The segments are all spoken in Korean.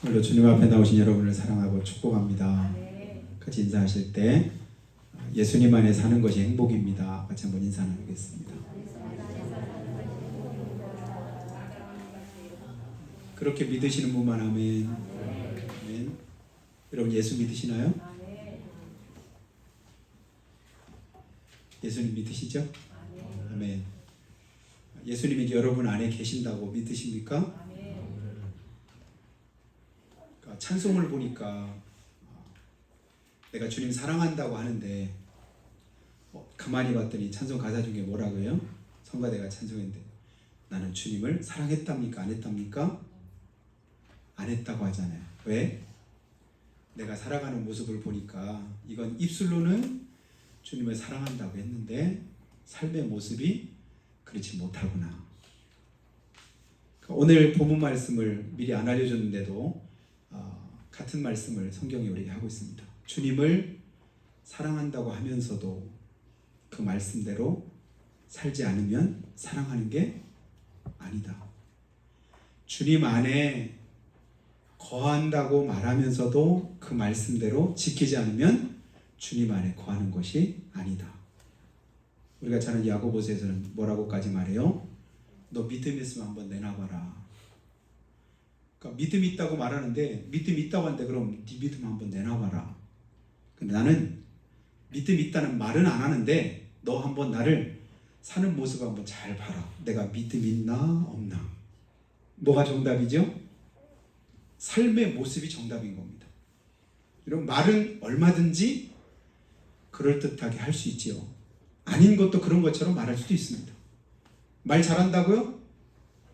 오늘도 주님 앞에 나오신 여러분을 사랑하고 축복합니다. 같이 인사하실 때 예수님 안에 사는 것이 행복입니다. 같이 한번 인사 나누겠습니다. 그렇게 믿으시는 분만 아멘. 아멘. 여러분 예수 믿으시나요? 예수님 믿으시죠? 아멘. 예수님이 여러분 안에 계신다고 믿으십니까? 찬송을 보니까 내가 주님 사랑한다고 하는데 가만히 봤더니 찬송 가사 중에 뭐라고요? 성가대가 찬송했는데 나는 주님을 사랑했답니까? 안 했답니까? 안 했다고 하잖아요. 왜? 내가 살아가는 모습을 보니까 이건 입술로는 주님을 사랑한다고 했는데 삶의 모습이 그렇지 못하구나. 오늘 본문 말씀을 미리 안 알려줬는데도 같은 말씀을 성경이 우리에게 하고 있습니다. 주님을 사랑한다고 하면서도 그 말씀대로 살지 않으면 사랑하는 게 아니다. 주님 안에 거한다고 말하면서도 그 말씀대로 지키지 않으면 주님 안에 거하는 것이 아니다. 우리가 잘 아는 야고보서에서는 뭐라고까지 말해요? 너 믿음 있으면 한번 내놔봐라. 그러니까 믿음이 있다고 말하는데 믿음이 있다고 하는데 그럼 네 믿음 한번 내놔봐라. 근데 나는 믿음이 있다는 말은 안 하는데 너 한번 나를 사는 모습 한번 잘 봐라. 내가 믿음 있나 없나. 뭐가 정답이죠? 삶의 모습이 정답인 겁니다. 이런 말은 얼마든지 그럴듯하게 할 수 있지요. 아닌 것도 그런 것처럼 말할 수도 있습니다. 말 잘한다고요?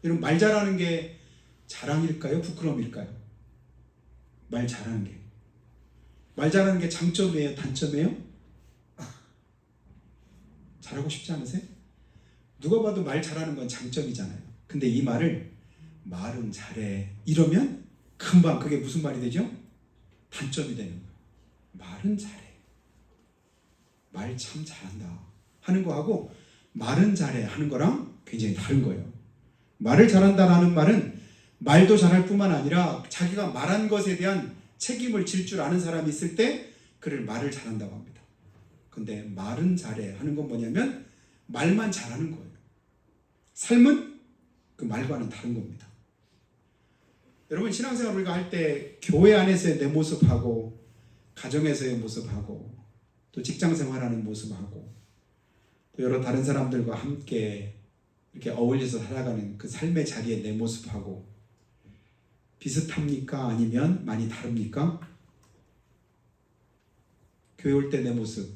이런 말 잘하는 게 자랑일까요? 부끄러움일까요? 말 잘하는 게. 말 잘하는 게 장점이에요? 단점이에요? 잘하고 싶지 않으세요? 누가 봐도 말 잘하는 건 장점이잖아요. 근데 이 말을 말은 잘해 이러면 금방 그게 무슨 말이 되죠? 단점이 되는 거예요. 말은 잘해. 말 참 잘한다 하는 거하고 말은 잘해 하는 거랑 굉장히 다른 거예요. 말을 잘한다라는 말은 말도 잘할 뿐만 아니라 자기가 말한 것에 대한 책임을 질 줄 아는 사람이 있을 때 그를 말을 잘한다고 합니다. 근데 말은 잘해 하는 건 뭐냐면 말만 잘하는 거예요. 삶은 그 말과는 다른 겁니다. 여러분 신앙생활 우리가 할 때 교회 안에서의 내 모습하고 가정에서의 모습하고 또 직장생활하는 모습하고 또 여러 다른 사람들과 함께 이렇게 어울려서 살아가는 그 삶의 자리에 내 모습하고 비슷합니까? 아니면 많이 다릅니까? 교회 올 때 내 모습,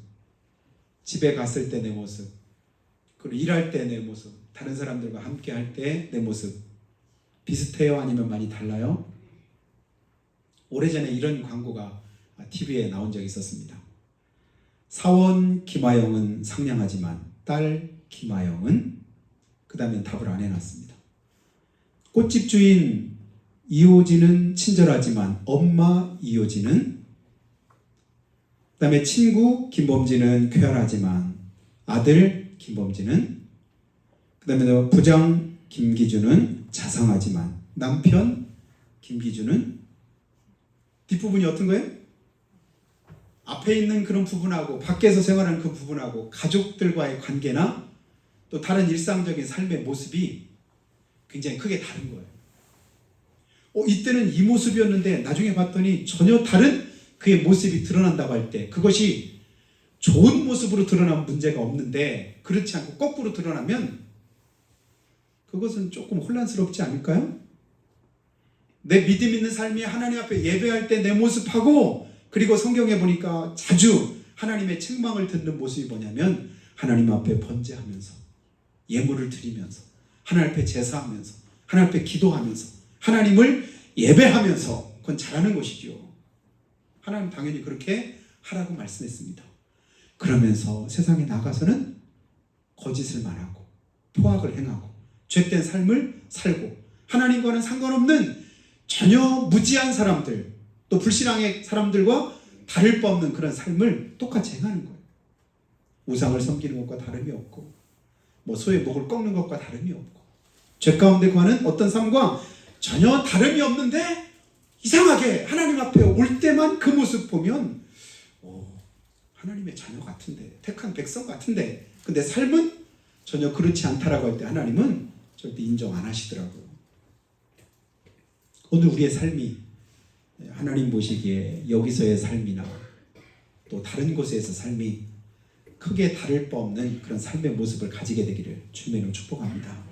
집에 갔을 때 내 모습, 그리고 일할 때 내 모습, 다른 사람들과 함께 할 때 내 모습 비슷해요? 아니면 많이 달라요? 오래전에 이런 광고가 TV에 나온 적이 있었습니다. 사원 김하영은 상냥하지만 딸 김하영은 그 다음에 답을 안 해놨습니다. 꽃집 주인 이호진은 친절하지만 엄마 이호진은 그 다음에 친구 김범진은 쾌활하지만 아들 김범진은 그 다음에 부장 김기준은 자상하지만 남편 김기준은 뒷부분이 어떤 거예요? 앞에 있는 그런 부분하고 밖에서 생활하는 그 부분하고 가족들과의 관계나 또 다른 일상적인 삶의 모습이 굉장히 크게 다른 거예요. 이때는 이 모습이었는데 나중에 봤더니 전혀 다른 그의 모습이 드러난다고 할 때 그것이 좋은 모습으로 드러나면 문제가 없는데 그렇지 않고 거꾸로 드러나면 그것은 조금 혼란스럽지 않을까요? 내 믿음 있는 삶이 하나님 앞에 예배할 때 내 모습하고 그리고 성경에 보니까 자주 하나님의 책망을 듣는 모습이 뭐냐면 하나님 앞에 번제하면서 예물을 드리면서 하나님 앞에 제사하면서 하나님 앞에 기도하면서 하나님을 예배하면서 그건 잘하는 것이죠. 하나님 당연히 그렇게 하라고 말씀했습니다. 그러면서 세상에 나가서는 거짓을 말하고 포악을 행하고 죄된 삶을 살고 하나님과는 상관없는 전혀 무지한 사람들 또 불신앙의 사람들과 다를 바 없는 그런 삶을 똑같이 행하는 거예요. 우상을 섬기는 것과 다름이 없고 소의 목을 꺾는 것과 다름이 없고 죄 가운데 거하는 어떤 삶과 전혀 다름이 없는데 이상하게 하나님 앞에 올 때만 그 모습 보면 하나님의 자녀 같은데, 택한 백성 같은데, 근데 삶은 전혀 그렇지 않다라고 할 때 하나님은 절대 인정 안 하시더라고요. 오늘 우리의 삶이 하나님 보시기에 여기서의 삶이나 또 다른 곳에서 삶이 크게 다를 바 없는 그런 삶의 모습을 가지게 되기를 주님으로 축복합니다.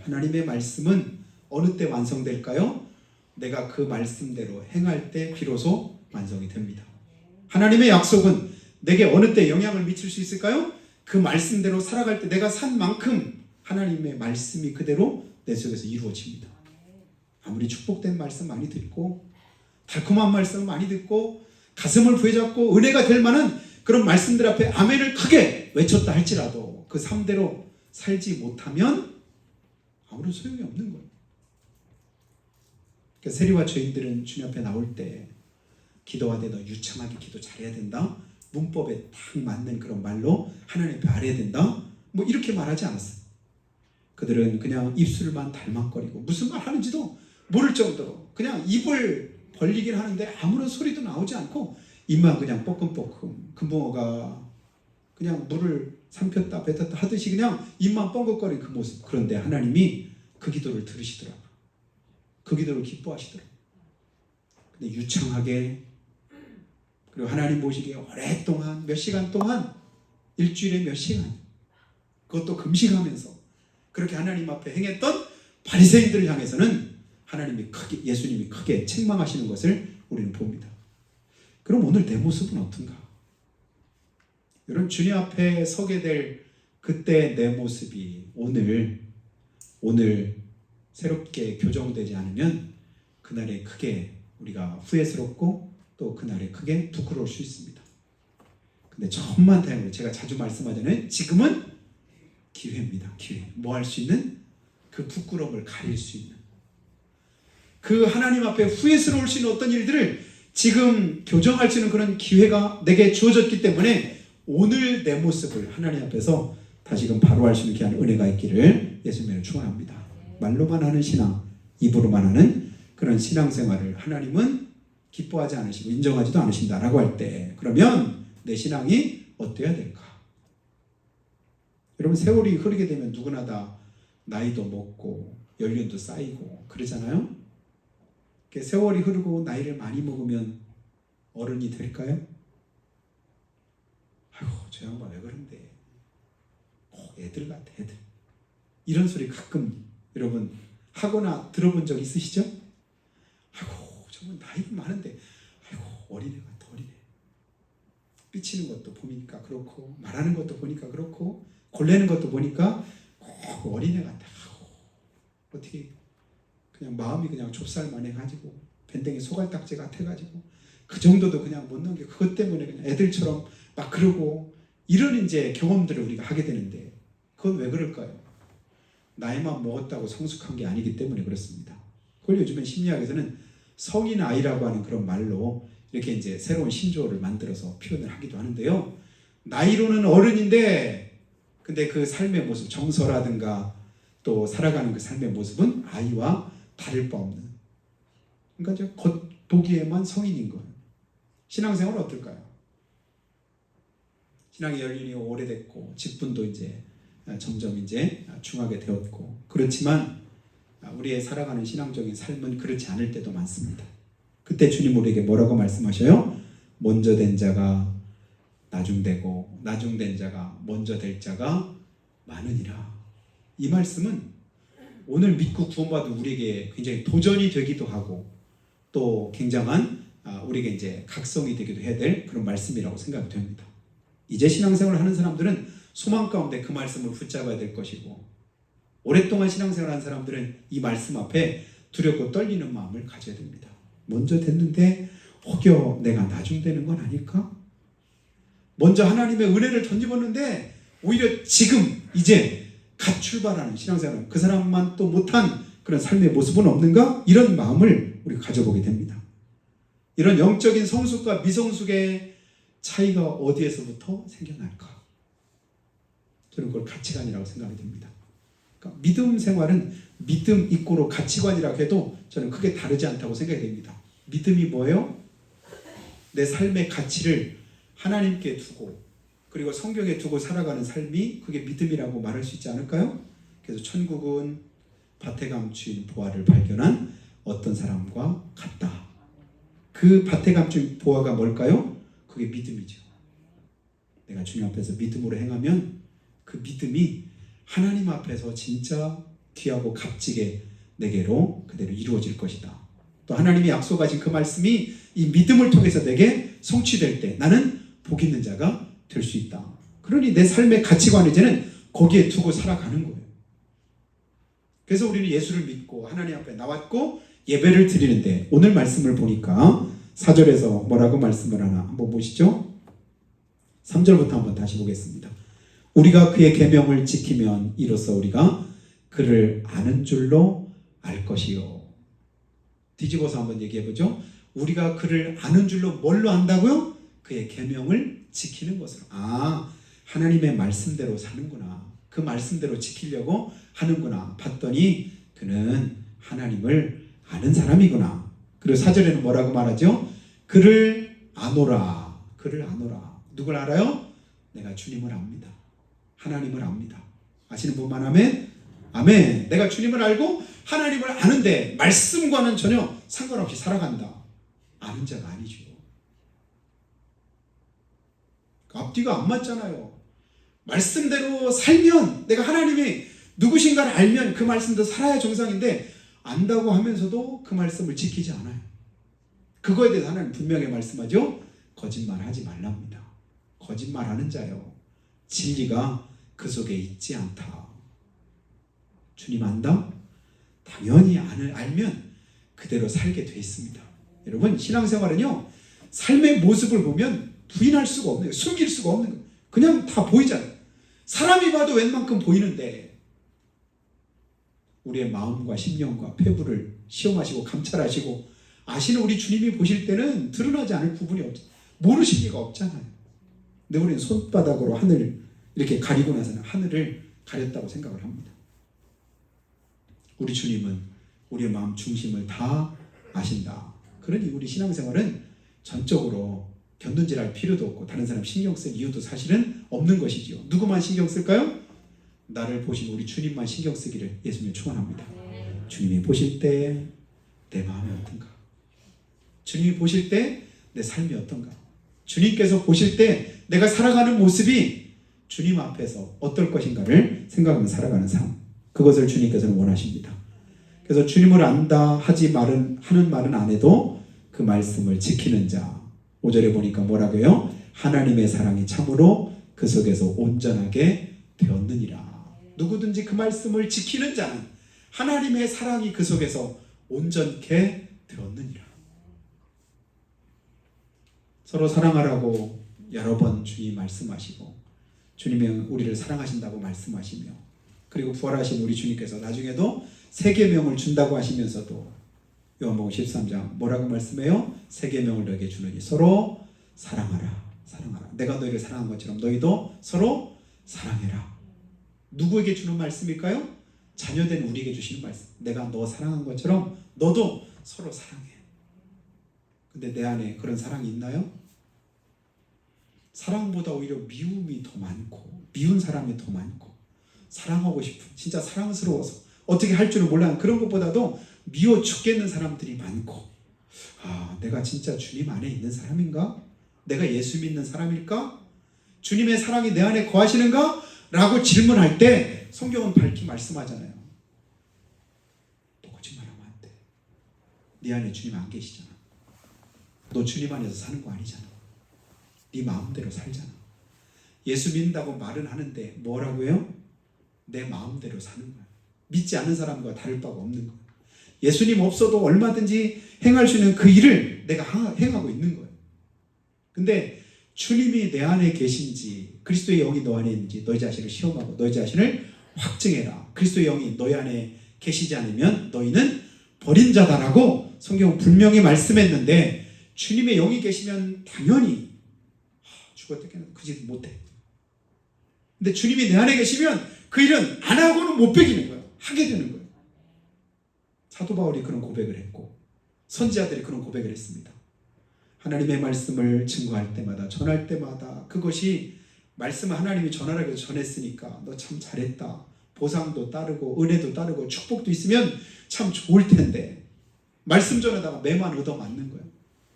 하나님의 말씀은 어느 때 완성될까요? 내가 그 말씀대로 행할 때 비로소 완성이 됩니다. 하나님의 약속은 내게 어느 때 영향을 미칠 수 있을까요? 그 말씀대로 살아갈 때 내가 산 만큼 하나님의 말씀이 그대로 내 속에서 이루어집니다. 아무리 축복된 말씀 많이 듣고 달콤한 말씀 많이 듣고 가슴을 부여잡고 은혜가 될 만한 그런 말씀들 앞에 아멘을 크게 외쳤다 할지라도 그 삶대로 살지 못하면 아무런 소용이 없는 거예요. 그러니까 세리와 죄인들은 주님 앞에 나올 때 기도하되 너 유창하게 기도 잘해야 된다. 문법에 딱 맞는 그런 말로 하나님 앞에 알아야 된다. 뭐 이렇게 말하지 않았어요. 그들은 그냥 입술만 달막거리고 무슨 말 하는지도 모를 정도로 그냥 입을 벌리긴 하는데 아무런 소리도 나오지 않고 입만 그냥 뻐끔뻐끔 금붕어가 그냥 물을 삼켰다 뱉었다 하듯이 그냥 입만 뻥긋거리는 그 모습. 그런데 하나님이 그 기도를 들으시더라고요. 그 기도를 기뻐하시더라고요. 근데 유창하게 그리고 하나님 보시기에 오랫동안 몇 시간 동안 일주일에 몇 시간 그것도 금식하면서 그렇게 하나님 앞에 행했던 바리새인들을 향해서는 예수님이 크게 책망하시는 것을 우리는 봅니다. 그럼 오늘 내 모습은 어떤가? 여러분 주님 앞에 서게 될 그때 내 모습이 오늘 새롭게 교정되지 않으면 그날에 크게 우리가 후회스럽고 또 그날에 크게 부끄러울 수 있습니다. 근데 천만다행으로 제가 자주 말씀하잖아요. 지금은 기회입니다. 기회. 뭐 할 수 있는? 그 부끄러움을 가릴 수 있는 그 하나님 앞에 후회스러울 수 있는 어떤 일들을 지금 교정할 수 있는 그런 기회가 내게 주어졌기 때문에 오늘 내 모습을 하나님 앞에서 다시금 바로 할 수 있는 귀한 은혜가 있기를 예수님으로 축원합니다. 말로만 하는 신앙, 입으로만 하는 그런 신앙생활을 하나님은 기뻐하지 않으시고 인정하지도 않으신다라고 할 때 그러면 내 신앙이 어때야 될까? 여러분 세월이 흐르게 되면 누구나 다 나이도 먹고 연륜도 쌓이고 그러잖아요. 세월이 흐르고 나이를 많이 먹으면 어른이 될까요? 아이고 저 양반 왜 그런데 애들 같아 애들 이런 소리 가끔 여러분 하거나 들어본 적 있으시죠? 아이고 저분 나이가 많은데 아이고 어린애 같아 어린애 삐치는 것도 보니까 그렇고 말하는 것도 보니까 그렇고 골래는 것도 보니까 어린애 같아. 아이고, 어떻게 그냥 마음이 그냥 좁쌀만 해가지고 밴댕이 소갈딱지 같아가지고 그 정도도 그냥 못 넘겨. 그것 때문에 그냥 애들처럼 막 그러고 이런 이제 경험들을 우리가 하게 되는데 그건 왜 그럴까요? 나이만 먹었다고 성숙한 게 아니기 때문에 그렇습니다. 그걸 요즘엔 심리학에서는 성인 아이라고 하는 그런 말로 이렇게 이제 새로운 신조어를 만들어서 표현을 하기도 하는데요. 나이로는 어른인데 근데 그 삶의 모습, 정서라든가 또 살아가는 그 삶의 모습은 아이와 다를 바 없는. 그러니까 이제 겉보기에만 성인인 거예요. 신앙생활은 어떨까요? 신앙의 연륜이 오래됐고 직분도 이제 점점 이제 중하게 되었고 그렇지만 우리의 살아가는 신앙적인 삶은 그렇지 않을 때도 많습니다. 그때 주님 우리에게 뭐라고 말씀하셔요? 먼저 된 자가 나중되고 나중된 자가 먼저 될 자가 많으니라. 이 말씀은 오늘 믿고 구원받은 우리에게 굉장히 도전이 되기도 하고 또 굉장한 우리에게 이제 각성이 되기도 해야 될 그런 말씀이라고 생각이 됩니다. 이제 신앙생활을 하는 사람들은 소망 가운데 그 말씀을 붙잡아야 될 것이고 오랫동안 신앙생활을 하는 사람들은 이 말씀 앞에 두렵고 떨리는 마음을 가져야 됩니다. 먼저 됐는데 혹여 내가 나중되는 건 아닐까? 먼저 하나님의 은혜를 던져봤는데 오히려 지금 이제 갓 출발하는 신앙생활은 그 사람만 또 못한 그런 삶의 모습은 없는가? 이런 마음을 우리가 가져보게 됩니다. 이런 영적인 성숙과 미성숙의 차이가 어디에서부터 생겨날까? 저는 그걸 가치관이라고 생각이 됩니다. 그러니까 믿음 생활은 믿음 이꼬로 가치관이라고 해도 저는 크게 다르지 않다고 생각이 됩니다. 믿음이 뭐예요? 내 삶의 가치를 하나님께 두고 그리고 성경에 두고 살아가는 삶이 그게 믿음이라고 말할 수 있지 않을까요? 그래서 천국은 밭에 감추인 보화를 발견한 어떤 사람과 같다. 그 밭에 감춘 보화가 뭘까요? 그게 믿음이죠. 내가 주님 앞에서 믿음으로 행하면 그 믿음이 하나님 앞에서 진짜 귀하고 값지게 내게로 그대로 이루어질 것이다. 또 하나님이 약속하신 그 말씀이 이 믿음을 통해서 내게 성취될 때 나는 복 있는 자가 될 수 있다. 그러니 내 삶의 가치관을 이제는 거기에 두고 살아가는 거예요. 그래서 우리는 예수를 믿고 하나님 앞에 나왔고 예배를 드리는데 오늘 말씀을 보니까 4절에서 뭐라고 말씀을 하나 한번 보시죠. 3절부터 한번 다시 보겠습니다. 우리가 그의 계명을 지키면 이로써 우리가 그를 아는 줄로 알 것이요. 뒤집어서 한번 얘기해보죠. 우리가 그를 아는 줄로 뭘로 안다고요? 그의 계명을 지키는 것으로. 하나님의 말씀대로 사는구나. 그 말씀대로 지키려고 하는구나. 봤더니 그는 하나님을 아는 사람이구나. 그리고 4절에는 뭐라고 말하죠? 그를 아노라. 그를 아노라. 누굴 알아요? 내가 주님을 압니다. 하나님을 압니다. 아시는 분만 하면 아멘. 내가 주님을 알고 하나님을 아는데 말씀과는 전혀 상관없이 살아간다. 아는 자가 아니죠. 앞뒤가 안 맞잖아요. 말씀대로 살면 내가 하나님이 누구신가를 알면 그 말씀대로 살아야 정상인데 안다고 하면서도 그 말씀을 지키지 않아요. 그거에 대해서 하나님 분명히 말씀하죠. 거짓말하지 말랍니다. 거짓말하는 자요. 진리가 그 속에 있지 않다. 주님 안다? 당연히 알면 그대로 살게 돼 있습니다. 여러분 신앙생활은요. 삶의 모습을 보면 부인할 수가 없는 거예요. 숨길 수가 없는 거예요. 그냥 다 보이잖아요. 사람이 봐도 웬만큼 보이는데 우리의 마음과 심령과 폐부를 시험하시고 감찰하시고 아시는 우리 주님이 보실 때는 드러나지 않을 부분이 모르실 리가 없잖아요. 근데 우리는 손바닥으로 하늘을 이렇게 가리고 나서는 하늘을 가렸다고 생각을 합니다. 우리 주님은 우리의 마음 중심을 다 아신다. 그러니 우리 신앙생활은 전적으로 견눈질할 필요도 없고 다른 사람 신경 쓸 이유도 사실은 없는 것이지요. 누구만 신경 쓸까요? 나를 보신 우리 주님만 신경 쓰기를 예수님이 축원합니다. 주님이 보실 때 내 마음이 어떤가? 주님이 보실 때 내 삶이 어떤가? 주님께서 보실 때 내가 살아가는 모습이 주님 앞에서 어떨 것인가를 생각하며 살아가는 삶. 그것을 주님께서는 원하십니다. 그래서 주님을 안다 하는 말은 안 해도 그 말씀을 지키는 자. 5절에 보니까 뭐라고 해요? 하나님의 사랑이 참으로 그 속에서 온전하게 되었느니라. 누구든지 그 말씀을 지키는 자는 하나님의 사랑이 그 속에서 온전케 되었느니라. 서로 사랑하라고 여러 번 주님이 말씀하시고 주님이 우리를 사랑하신다고 말씀하시며 그리고 부활하신 우리 주님께서 나중에도 세 계명을 준다고 하시면서도 요한복음 13장 뭐라고 말씀해요? 세 계명을 너에게 주노니 서로 사랑하라. 사랑하라. 내가 너희를 사랑한 것처럼 너희도 서로 사랑해라. 누구에게 주는 말씀일까요? 자녀된 우리에게 주시는 말씀. 내가 너 사랑한 것처럼 너도 서로 사랑해. 근데 내 안에 그런 사랑이 있나요? 사랑보다 오히려 미움이 더 많고 미운 사람이 더 많고 사랑하고 싶은 진짜 사랑스러워서 어떻게 할 줄을 몰라는 그런 것보다도 미워 죽겠는 사람들이 많고 내가 진짜 주님 안에 있는 사람인가? 내가 예수 믿는 사람일까? 주님의 사랑이 내 안에 거하시는가? 라고 질문할 때 성경은 밝히 말씀하잖아요. 너 거짓말하면 안 돼. 네 안에 주님 안 계시잖아. 너 주님 안에서 사는 거 아니잖아. 네 마음대로 살잖아. 예수 믿는다고 말은 하는데 뭐라고 해요? 내 마음대로 사는 거야. 믿지 않는 사람과 다를 바가 없는 거야. 예수님 없어도 얼마든지 행할 수 있는 그 일을 내가 행하고 있는 거예요. 근데 주님이 내 안에 계신지 그리스도의 영이 너 안에 있는지 너희 자신을 시험하고 너희 자신을 확증해라. 그리스도의 영이 너희 안에 계시지 않으면 너희는 버린 자다라고 성경은 분명히 말씀했는데 주님의 영이 계시면 당연히 죽었다 깨어나도 그 짓 못해. 근데 주님이 내 안에 계시면 그 일은 안 하고는 못 베기는 거예요. 하게 되는 거예요. 사도 바울이 그런 고백을 했고 선지자들이 그런 고백을 했습니다. 하나님의 말씀을 증거할 때마다, 전할 때마다 그것이 말씀을 하나님이 전하라고 해서 전했으니까 너 참 잘했다. 보상도 따르고 은혜도 따르고 축복도 있으면 참 좋을 텐데 말씀 전하다가 매만 얻어맞는 거예요.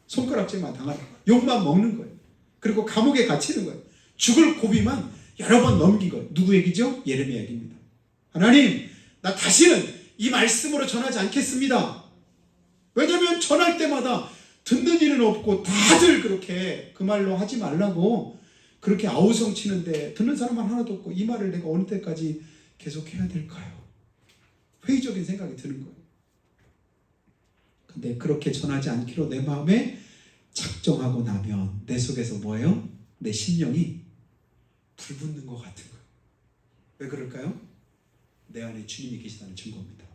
손가락질만 당하고 욕만 먹는 거예요. 그리고 감옥에 갇히는 거예요. 죽을 고비만 여러 번 넘긴 거예요. 누구 얘기죠? 예레미야 얘기입니다. 하나님, 나 다시는 이 말씀으로 전하지 않겠습니다. 왜냐하면 전할 때마다 듣는 일은 없고 다들 그렇게 그 말로 하지 말라고 그렇게 아우성 치는데 듣는 사람만 하나도 없고 이 말을 내가 어느 때까지 계속해야 될까요? 회의적인 생각이 드는 거예요. 근데 그렇게 전하지 않기로 내 마음에 작정하고 나면 내 속에서 뭐예요? 내 심령이 불붙는 것 같은 거예요. 왜 그럴까요? 내 안에 주님이 계시다는 증거입니다.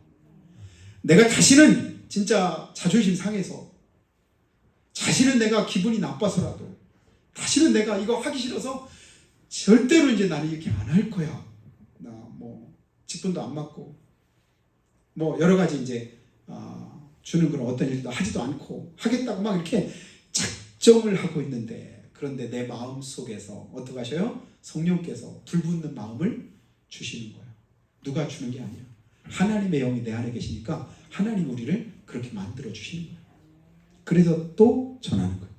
내가 다시는 진짜 자존심 상해서 다시는 내가 기분이 나빠서라도 다시는 내가 이거 하기 싫어서 절대로 이제 나는 이렇게 안 할 거야. 나 뭐 직분도 안 맞고 뭐 여러 가지 이제 주는 그런 어떤 일도 하지도 않고 하겠다고 막 이렇게 작정을 하고 있는데 그런데 내 마음 속에서 어떻게 하셔요? 성령께서 불붙는 마음을 주시는 거예요. 누가 주는 게 아니야. 하나님의 영이 내 안에 계시니까 하나님 우리를 그렇게 만들어 주시는 거예요. 그래서 또 전하는 거예요.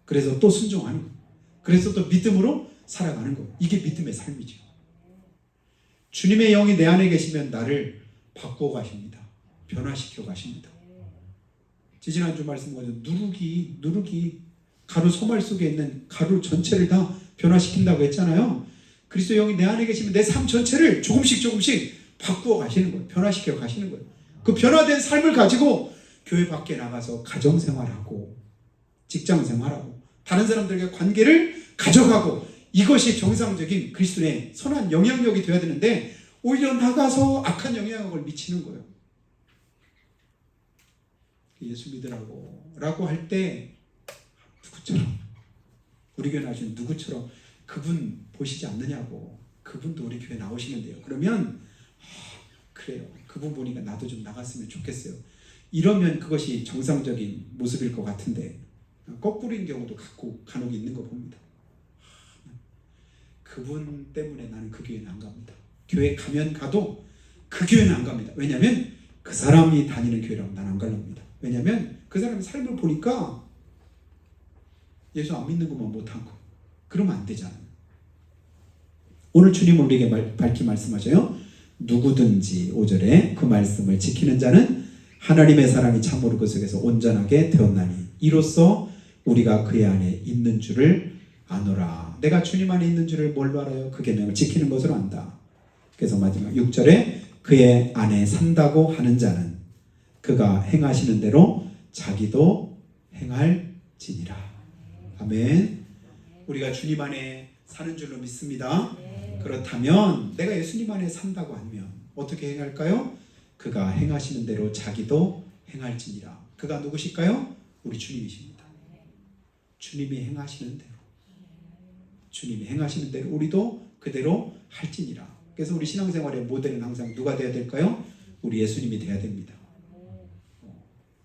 그래서 또 순종하는 거예요. 그래서 또 믿음으로 살아가는 거예요. 이게 믿음의 삶이죠. 주님의 영이 내 안에 계시면 나를 바꾸어 가십니다. 변화시켜 가십니다. 지지난주 말씀 보면 누룩이 가루 소말 속에 있는 가루 전체를 다 변화시킨다고 했잖아요. 그리스도 영이 내 안에 계시면 내 삶 전체를 조금씩 바꾸어 가시는 거예요. 변화시켜 가시는 거예요. 그 변화된 삶을 가지고 교회 밖에 나가서 가정생활하고 직장생활하고 다른 사람들과 관계를 가져가고 이것이 정상적인 그리스도의 선한 영향력이 되어야 되는데 오히려 나가서 악한 영향력을 미치는 거예요. 예수 믿으라고 라고 할 때 누구처럼 우리 교회 나오시는 누구처럼 그분 보시지 않느냐고 그분도 우리 교회 나오시는데요. 그러면 그래요. 그분 보니까 나도 좀 나갔으면 좋겠어요. 이러면 그것이 정상적인 모습일 것 같은데 거꾸로인 경우도 간혹 있는 거 봅니다. 그분 때문에 나는 그 교회는 안 갑니다. 교회 가면 가도 그 교회는 안 갑니다. 왜냐하면 그 사람이 다니는 교회라고 나는 안 가랍니다. 왜냐하면 그 사람의 삶을 보니까 예수 안 믿는 것만 못한 거. 그러면 안 되잖아요. 오늘 주님은 우리에게 밝히 말씀하셔요. 누구든지 5절에 그 말씀을 지키는 자는 하나님의 사랑이 참으로 그 속에서 온전하게 되었나니 이로써 우리가 그의 안에 있는 줄을 아노라. 내가 주님 안에 있는 줄을 뭘로 알아요? 그 계명을 지키는 것으로 안다. 그래서 마지막 6절에 그의 안에 산다고 하는 자는 그가 행하시는 대로 자기도 행할지니라. 아멘. 우리가 주님 안에 사는 줄로 믿습니다. 그렇다면 내가 예수님 안에 산다고 하면 어떻게 행할까요? 그가 행하시는 대로 자기도 행할지니라. 그가 누구실까요? 우리 주님이십니다. 주님이 행하시는 대로 주님이 행하시는 대로 우리도 그대로 할지니라. 그래서 우리 신앙생활의 모델은 항상 누가 되어야 될까요? 우리 예수님이 되어야 됩니다.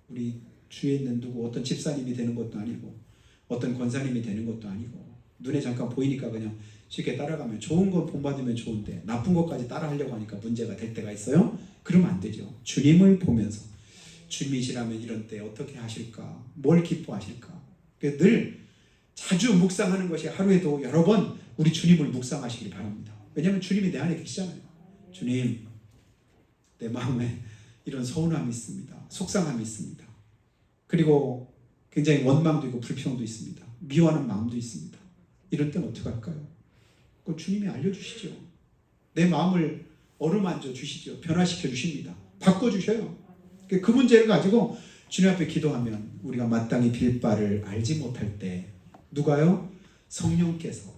우리 주위에 있는 누구 어떤 집사님이 되는 것도 아니고 어떤 권사님이 되는 것도 아니고 눈에 잠깐 보이니까 그냥 쉽게 따라가면 좋은 거 본받으면 좋은데 나쁜 것까지 따라하려고 하니까 문제가 될 때가 있어요. 그러면 안 되죠. 주님을 보면서 주님이시라면 이런 때 어떻게 하실까? 뭘 기뻐하실까? 늘 자주 묵상하는 것이 하루에도 여러 번 우리 주님을 묵상하시길 바랍니다. 왜냐하면 주님이 내 안에 계시잖아요. 주님, 내 마음에 이런 서운함이 있습니다. 속상함이 있습니다. 그리고 굉장히 원망도 있고 불평도 있습니다. 미워하는 마음도 있습니다. 이럴 땐 어떻게 할까요? 그건 주님이 알려주시죠. 내 마음을 어루만져 주시죠. 변화시켜 주십니다. 바꿔주셔요. 그 문제를 가지고 주님 앞에 기도하면 우리가 마땅히 빌 바를 알지 못할 때 누가요? 성령께서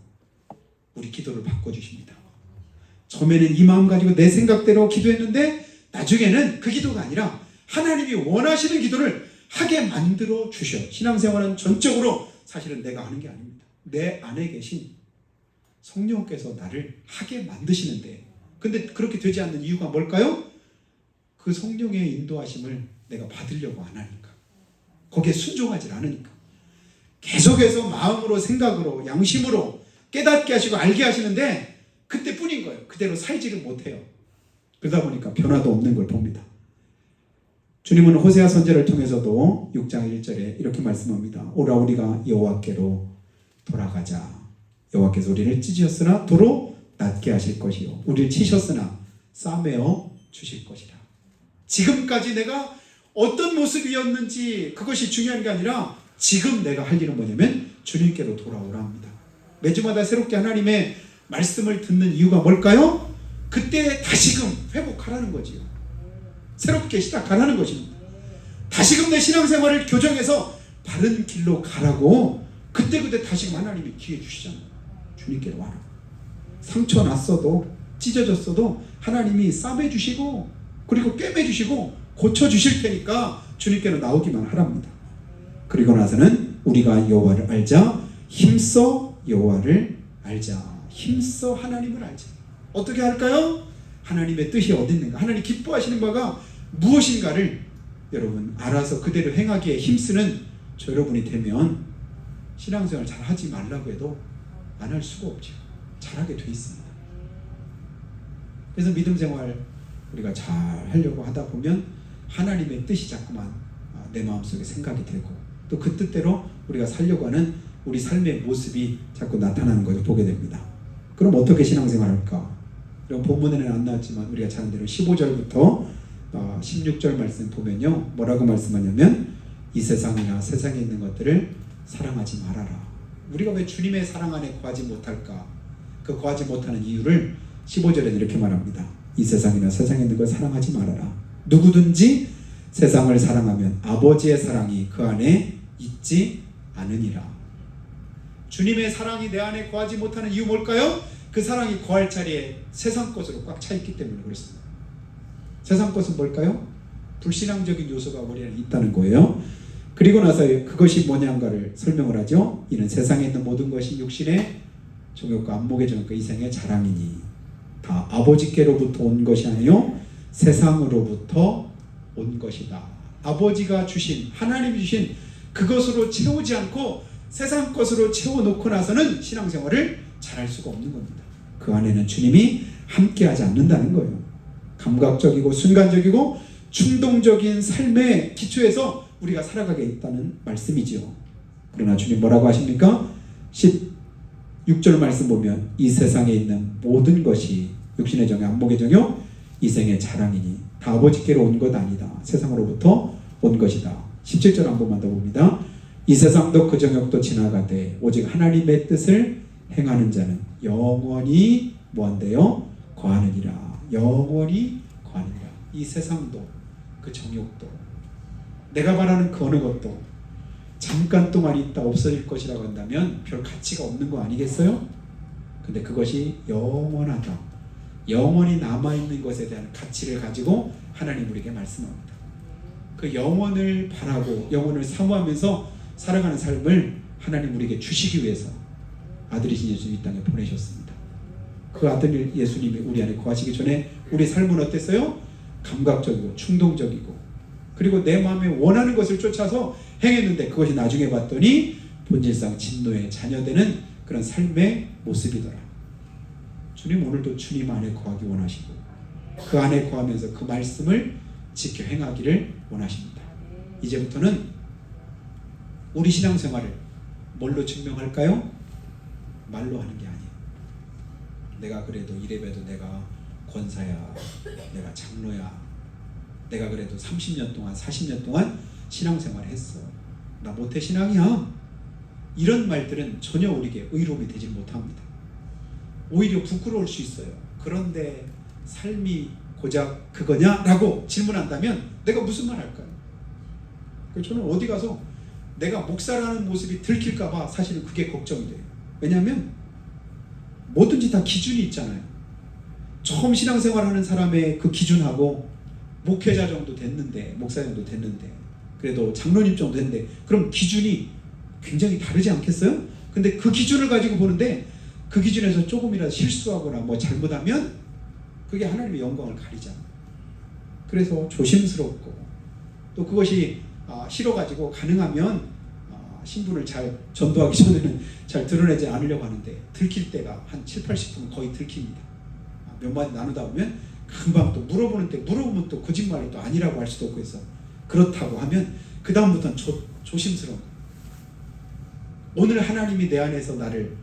우리 기도를 바꿔주십니다. 처음에는 이 마음 가지고 내 생각대로 기도했는데 나중에는 그 기도가 아니라 하나님이 원하시는 기도를 하게 만들어 주셔요. 신앙생활은 전적으로 사실은 내가 하는 게 아닙니다. 내 안에 계신 성령께서 나를 하게 만드시는데 근데 그렇게 되지 않는 이유가 뭘까요? 그 성령의 인도하심을 내가 받으려고 안 하니까. 거기에 순종하지 않으니까. 계속해서 마음으로, 생각으로, 양심으로 깨닫게 하시고 알게 하시는데 그때뿐인 거예요. 그대로 살지를 못해요. 그러다 보니까 변화도 없는 걸 봅니다. 주님은 호세아 선지자를 통해서도 6장 1절에 이렇게 말씀합니다. 오라 우리가 여호와께로 돌아가자. 여호와께서 우리를 찢으셨으나 도로 낫게 하실 것이요 우리를 치셨으나 싸매어 주실 것이라. 지금까지 내가 어떤 모습이었는지 그것이 중요한 게 아니라 지금 내가 할 일은 뭐냐면 주님께로 돌아오라 합니다. 매주마다 새롭게 하나님의 말씀을 듣는 이유가 뭘까요? 그때 다시금 회복하라는 거지요. 새롭게 시작하라는 것입니다. 다시금 내 신앙생활을 교정해서 바른 길로 가라고 그때 다시금 하나님이 기회 주시잖아요. 주님께로 와라. 상처 났어도 찢어졌어도 하나님이 싸매주시고 그리고 꿰매주시고 고쳐주실 테니까 주님께로 나오기만 하랍니다. 그리고 나서는 우리가 여호와를 알자. 힘써 여호와를 알자. 힘써 하나님을 알자. 어떻게 할까요? 하나님의 뜻이 어디 있는가, 하나님 기뻐하시는 바가 무엇인가를 여러분 알아서 그대로 행하기에 힘쓰는 저 여러분이 되면 신앙생활 잘 하지 말라고 해도 안 할 수가 없죠. 잘하게 돼 있습니다. 그래서 믿음생활 우리가 잘 하려고 하다 보면 하나님의 뜻이 자꾸만 내 마음속에 생각이 되고 또 그 뜻대로 우리가 살려고 하는 우리 삶의 모습이 자꾸 나타나는 것을 보게 됩니다. 그럼 어떻게 신앙생활 할까? 이런 본문에는 안 나왔지만 우리가 잘 아는 대로 15절부터 16절 말씀 보면요, 뭐라고 말씀하냐면 이 세상이나 세상에 있는 것들을 사랑하지 말아라. 우리가 왜 주님의 사랑 안에 거하지 못할까? 그 거하지 못하는 이유를 15절에 이렇게 말합니다. 이 세상이나 세상에 있는 걸 사랑하지 말아라. 누구든지 세상을 사랑하면 아버지의 사랑이 그 안에 있지 않으니라. 주님의 사랑이 내 안에 거하지 못하는 이유 뭘까요? 그 사랑이 거할 자리에 세상 것으로 꽉 차 있기 때문에 그렇습니다. 세상 것은 뭘까요? 불신앙적인 요소가 우리 안에 있다는 거예요. 그리고 나서 그것이 뭐냐인가를 설명을 하죠. 이는 세상에 있는 모든 것이 육신의 정욕과 안목의 정욕과 이생의 자랑이니 다 아버지께로부터 온 것이 아니요 세상으로부터 온 것이다. 아버지가 주신, 하나님이 주신 그것으로 채우지 않고 세상 것으로 채워놓고 나서는 신앙생활을 잘할 수가 없는 겁니다. 그 안에는 주님이 함께하지 않는다는 거예요. 감각적이고 순간적이고 충동적인 삶의 기초에서 우리가 살아가게 있다는 말씀이지요. 그러나 주님 뭐라고 하십니까? 16절 말씀 보면 이 세상에 있는 모든 것이 육신의 정욕, 안목의 정욕, 이생의 자랑이니 다 아버지께로 온 것 아니다. 세상으로부터 온 것이다. 17절 한 번만 더 봅니다. 이 세상도 그 정욕도 지나가되 오직 하나님의 뜻을 행하는 자는 영원히 뭐한대요? 거하느니라. 영원히 거하느니라. 이 세상도 그 정욕도 내가 바라는 그 어느 것도 잠깐 동안 있다 없어질 것이라고 한다면 별 가치가 없는 거 아니겠어요? 근데 그것이 영원하다. 영원히 남아있는 것에 대한 가치를 가지고 하나님 우리에게 말씀합니다. 그 영원을 바라고 영원을 사모하면서 살아가는 삶을 하나님 우리에게 주시기 위해서 아들이신 예수님 이 땅에 보내셨습니다. 그 아들 예수님이 우리 안에 거하시기 전에 우리 삶은 어땠어요? 감각적이고 충동적이고 그리고 내 마음에 원하는 것을 쫓아서 행했는데 그것이 나중에 봤더니 본질상 진노의 자녀되는 그런 삶의 모습이더라. 주님 오늘도 주님 안에 거하기 원하시고 그 안에 거하면서 그 말씀을 지켜 행하기를 원하십니다. 이제부터는 우리 신앙생활을 뭘로 증명할까요? 말로 하는 게 아니에요. 내가 그래도 이래봬도 내가 권사야, 내가 장로야, 내가 그래도 30년 동안 40년 동안 신앙생활을 했어. 나 모태 신앙이야. 이런 말들은 전혀 우리에게 의로움이 되지 못합니다. 오히려 부끄러울 수 있어요. 그런데 삶이 고작 그거냐? 라고 질문한다면 내가 무슨 말 할까요? 저는 어디 가서 내가 목사라는 모습이 들킬까봐 사실은 그게 걱정이 돼요. 왜냐하면 뭐든지 다 기준이 있잖아요. 처음 신앙생활하는 사람의 그 기준하고 목회자 정도 됐는데, 목사 정도 됐는데, 그래도 장로님 정도 됐는데 그럼 기준이 굉장히 다르지 않겠어요? 근데 그 기준을 가지고 보는데 그 기준에서 조금이라도 실수하거나 뭐 잘못하면 그게 하나님의 영광을 가리잖아요. 그래서 조심스럽고 또 그것이 싫어가지고 가능하면 신부를 잘 전도하기 전에는 잘 드러내지 않으려고 하는데 들킬 때가 한 70-80% 거의 들킵니다. 몇 마디 나누다 보면 금방 또 물어보면 또 거짓말이 또 아니라고 할 수도 없고 해서 그렇다고 하면 그 다음부터는 조심스러운 거예요. 오늘 하나님이 내 안에서 나를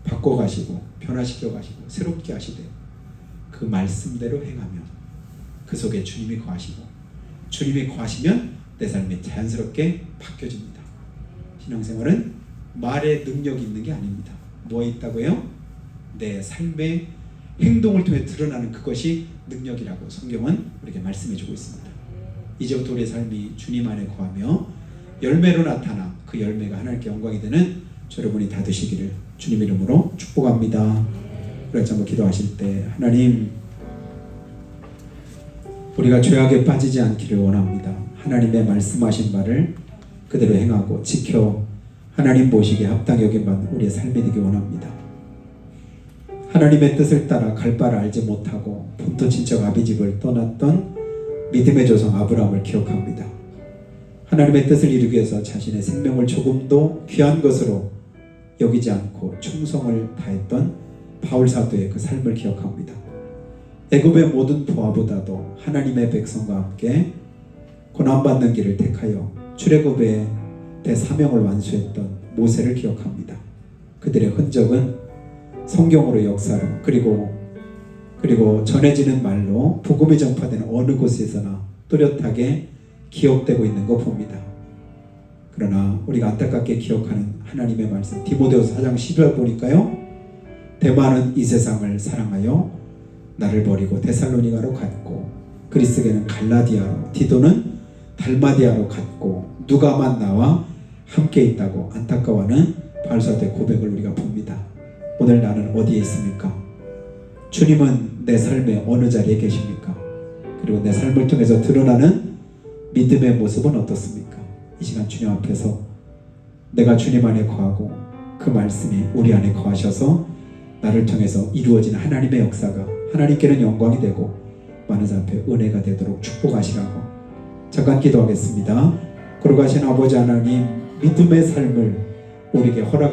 바꿔가시고 변화시켜가시고 새롭게 하시되 그 말씀대로 행하면 그 속에 주님이 거하시고 주님이 거하시면 내 삶이 자연스럽게 바뀌어집니다. 신앙생활은 말의 능력이 있는 게 아닙니다. 뭐에 있다고요? 내 삶의 행동을 통해 드러나는 그것이 능력이라고 성경은 우리에게 말씀해주고 있습니다. 이제부터 우리의 삶이 주님 안에 거하며 열매로 나타나 그 열매가 하나님께 영광이 되는 여러분이 다 되시기를 주님 이름으로 축복합니다. 그래서 한번 기도하실 때 하나님, 우리가 죄악에 빠지지 않기를 원합니다. 하나님의 말씀하신 바를 그대로 행하고 지켜 하나님 보시기에 합당히 여김받는 우리의 삶이 되기 원합니다. 하나님의 뜻을 따라 갈 바를 알지 못하고 본토 친척 아비집을 떠났던 믿음의 조상 아브라함을 기억합니다. 하나님의 뜻을 이루기 위해서 자신의 생명을 조금도 귀한 것으로 여기지 않고 충성을 다했던 바울 사도의 그 삶을 기억합니다. 애굽의 모든 부하보다도 하나님의 백성과 함께 고난받는 길을 택하여 출애굽의 대사명을 완수했던 모세를 기억합니다. 그들의 흔적은 성경으로 역사로 그리고 전해지는 말로 복음이 전파되는 어느 곳에서나 뚜렷하게 기억되고 있는 거 봅니다. 그러나 우리가 안타깝게 기억하는 하나님의 말씀 디모데후서 4장 10절 보니까요, 데마는 이 세상을 사랑하여 나를 버리고 데살로니가로 갔고 그리스게는 갈라디아로 디도는 달마디아로 갔고 누가만 나와 함께 있다고 안타까워하는 바울사도의 고백을 우리가 봅니다. 오늘 나는 어디에 있습니까? 주님은 내 삶의 어느 자리에 계십니까? 그리고 내 삶을 통해서 드러나는 믿음의 모습은 어떻습니까? 이 시간 주님 앞에서 내가 주님 안에 거하고 그 말씀이 우리 안에 거하셔서 나를 통해서 이루어지는 하나님의 역사가 하나님께는 영광이 되고 많은 사람 앞에 은혜가 되도록 축복하시라고 잠깐 기도하겠습니다. 거룩하신 아버지 하나님, 믿음의 삶을 우리에게 허락